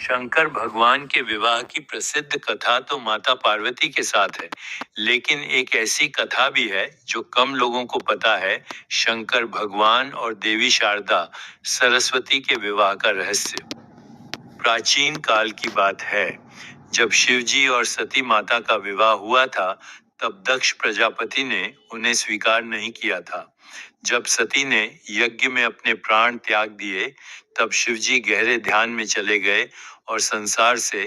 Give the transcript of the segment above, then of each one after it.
शंकर भगवान के विवाह की प्रसिद्ध कथा तो माता पार्वती के साथ है, लेकिन एक ऐसी कथा भी है जो कम लोगों को पता है। शंकर भगवान और देवी शारदा सरस्वती के विवाह का रहस्य। प्राचीन काल की बात है, जब शिवजी और सती माता का विवाह हुआ था, तब दक्ष प्रजापति ने उन्हें स्वीकार नहीं किया था। जब सती ने यज्ञ में अपने प्राण त्याग दिए, तब शिवजी गहरे ध्यान में चले गए और संसार से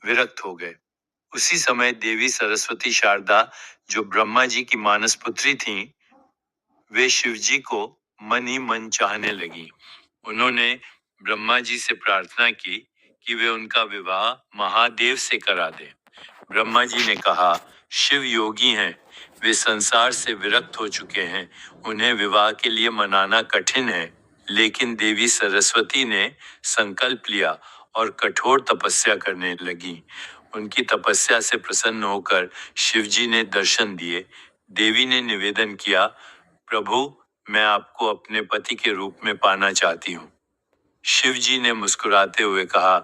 विरक्त हो गए। उसी समय देवी सरस्वती शारदा, जो ब्रह्मा जी की मानस पुत्री थीं, वे शिवजी को मन ही मन चाहने लगी। उन्होंने ब्रह्मा जी से प्रार्थना की कि वे उनका विवाह महादेव से करा दें। ब्रह्मा जी ने कहा, शिव योगी हैं, वे संसार से विरक्त हो चुके हैं, उन्हें विवाह के लिए मनाना कठिन है। लेकिन देवी सरस्वती ने संकल्प लिया और कठोर तपस्या करने लगी। उनकी तपस्या से प्रसन्न होकर शिवजी ने दर्शन दिए। देवी ने निवेदन किया, प्रभु, मैं आपको अपने पति के रूप में पाना चाहती हूँ। शिवजी ने मुस्कुराते हुए कहा,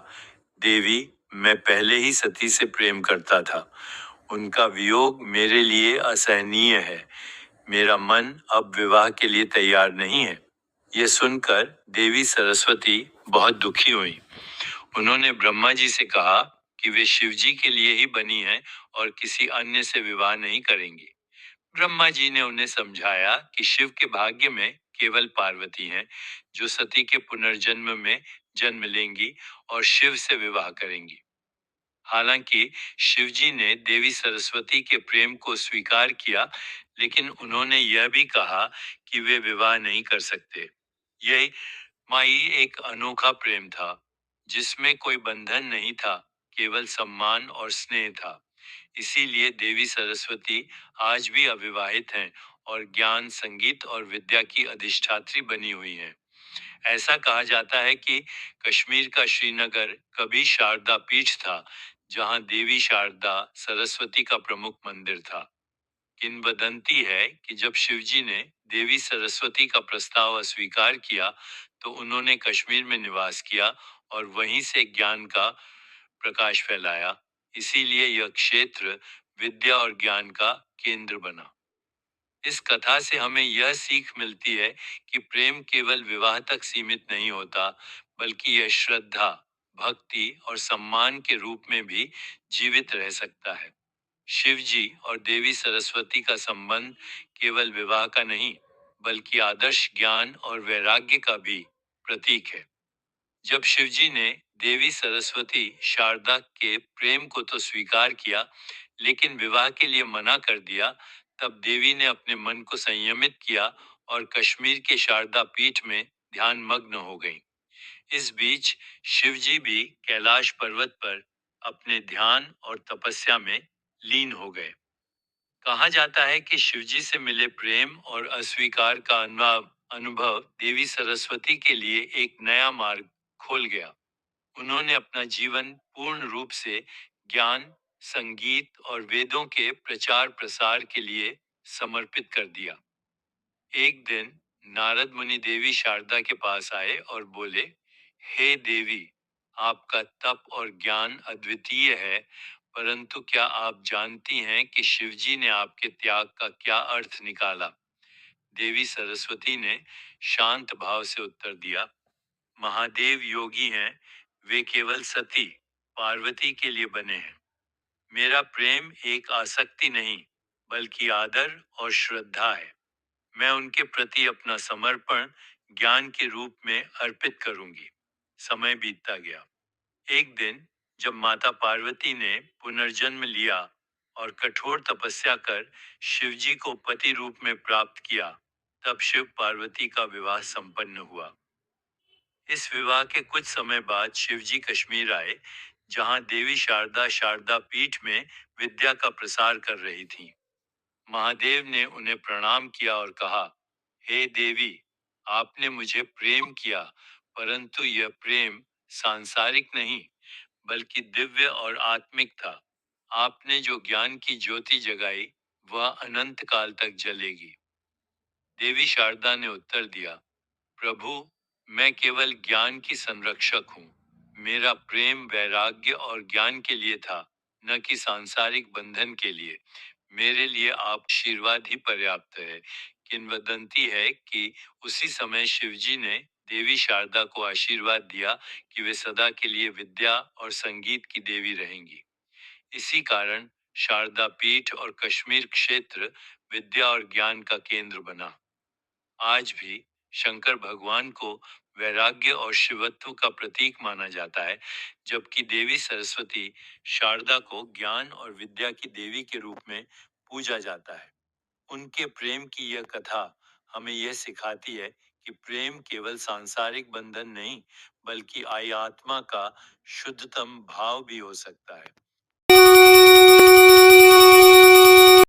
देवी, मैं पहले ही सती से प्रेम करता था। उनका वियोग मेरे लिए असहनीय है। मेरा मन अब विवाह के लिए तैयार नहीं है। यह सुनकर देवी सरस्वती बहुत दुखी हुई। उन्होंने ब्रह्मा जी से कहा कि वे शिवजी के लिए ही बनी हैं और किसी अन्य से विवाह नहीं करेंगी। ब्रह्मा जी ने उन्हें समझाया कि शिव के भाग्य में केवल पार्वती हैं, जो सती के पुनर्जन्म में जन्म लेंगी और शिव से विवाह करेंगी। हालांकि शिवजी ने देवी सरस्वती के प्रेम को स्वीकार किया, लेकिन उन्होंने यह भी कहा कि वे विवाह नहीं कर सकते। यह माई एक अनोखा प्रेम था, जिसमें कोई बंधन नहीं था, केवल सम्मान और स्नेह था। इसीलिए देवी सरस्वती आज भी अविवाहित हैं और ज्ञान, संगीत और विद्या की अधिष्ठात्री बनी हुई हैं। ऐसा कहा जाता है कि कश्मीर का श्रीनगर कभी शारदा पीठ था, जहां देवी शारदा सरस्वती का प्रमुख मंदिर था। किंवदंती है कि जब शिवजी ने देवी सरस्वती का प्रस्ताव अस्वीकार किया, तो उन्होंने कश्मीर में निवास किया और वहीं से ज्ञान का प्रकाश फैलाया। इसीलिए यह क्षेत्र विद्या और ज्ञान का केंद्र बना। इस कथा से हमें यह सीख मिलती है कि प्रेम केवल विवाह तक सीमित नहीं होता, बल्कि यह श्रद्धा, भक्ति और सम्मान के रूप में भी जीवित रह सकता है। शिवजी और देवी सरस्वती का संबंध केवल विवाह का नहीं, बल्कि आदर्श ज्ञान और वैराग्य का भी प्रतीक है। जब शिवजी ने देवी सरस्वती शारदा के प्रेम को तो स्वीकार किया, लेकिन विवाह के लिए मना कर दिया, तब देवी ने अपने मन को संयमित किया और कश्मीर के शारदा पीठ में ध्यान मग्न हो गई। इस बीच शिवजी भी कैलाश पर्वत पर अपने ध्यान और तपस्या में लीन हो गए। कहा जाता है कि शिवजी से मिले प्रेम और अस्वीकार का अनुभव देवी सरस्वती के लिए एक नया मार्ग खोल गया। उन्होंने अपना जीवन पूर्ण रूप से ज्ञान, संगीत और वेदों के प्रचार प्रसार के लिए समर्पित कर दिया। एक दिन नारद मुनि देवी शारदा के पास आए और बोले, हे देवी, आपका तप और ज्ञान अद्वितीय है, परंतु क्या आप जानती हैं कि शिवजी ने आपके त्याग का क्या अर्थ निकाला? देवी सरस्वती ने शांत भाव से उत्तर दिया, महादेव योगी हैं, वे केवल सती पार्वती के लिए बने हैं। मेरा प्रेम एक आसक्ति नहीं, बल्कि आदर और श्रद्धा है। मैं उनके प्रति अपना समर्पण ज्ञान के रूप में अर्पित करूंगी। समय बीतता गया। एक दिन जब माता पार्वती ने पुनर्जन्म लिया और कठोर तपस्या कर शिवजी को पति रूप में प्राप्त किया, तब शिव पार्वती का विवाह संपन्न हुआ। इस विवाह के कुछ समय बाद शिवजी कश्मीर आए, जहां देवी शारदा शारदा पीठ में विद्या का प्रसार कर रही थीं। महादेव ने उन्हें प्रणाम किया और कहा, हे देवी, आपने मुझे प्रेम किया, परंतु यह प्रेम सांसारिक नहीं, बल्कि दिव्य और आत्मिक था। आपने जो ज्ञान की ज्योति जगाई, वह अनंत काल तक जलेगी। देवी शारदा ने उत्तर दिया, प्रभु, मैं केवल ज्ञान की संरक्षक हूँ। मेरा प्रेम वैराग्य और ज्ञान के लिए था, न कि सांसारिक बंधन के लिए। मेरे लिए आप आशीर्वाद ही पर्याप्त है। किंवदंती है कि उसी समय शिवजी ने देवी शारदा को आशीर्वाद दिया कि वे सदा के लिए विद्या और संगीत की देवी रहेंगी। इसी कारण शारदा पीठ और कश्मीर क्षेत्र विद्या और ज्ञान का केंद्र बना। आज भी शंकर भगवान को वैराग्य और शिवत्व का प्रतीक माना जाता है, जबकि देवी सरस्वती शारदा को ज्ञान और विद्या की देवी के रूप में पूजा जाता है। उनके प्रेम की यह कथा हमें यह सिखाती है कि प्रेम केवल सांसारिक बंधन नहीं, बल्कि आत्मा का शुद्धतम भाव भी हो सकता है।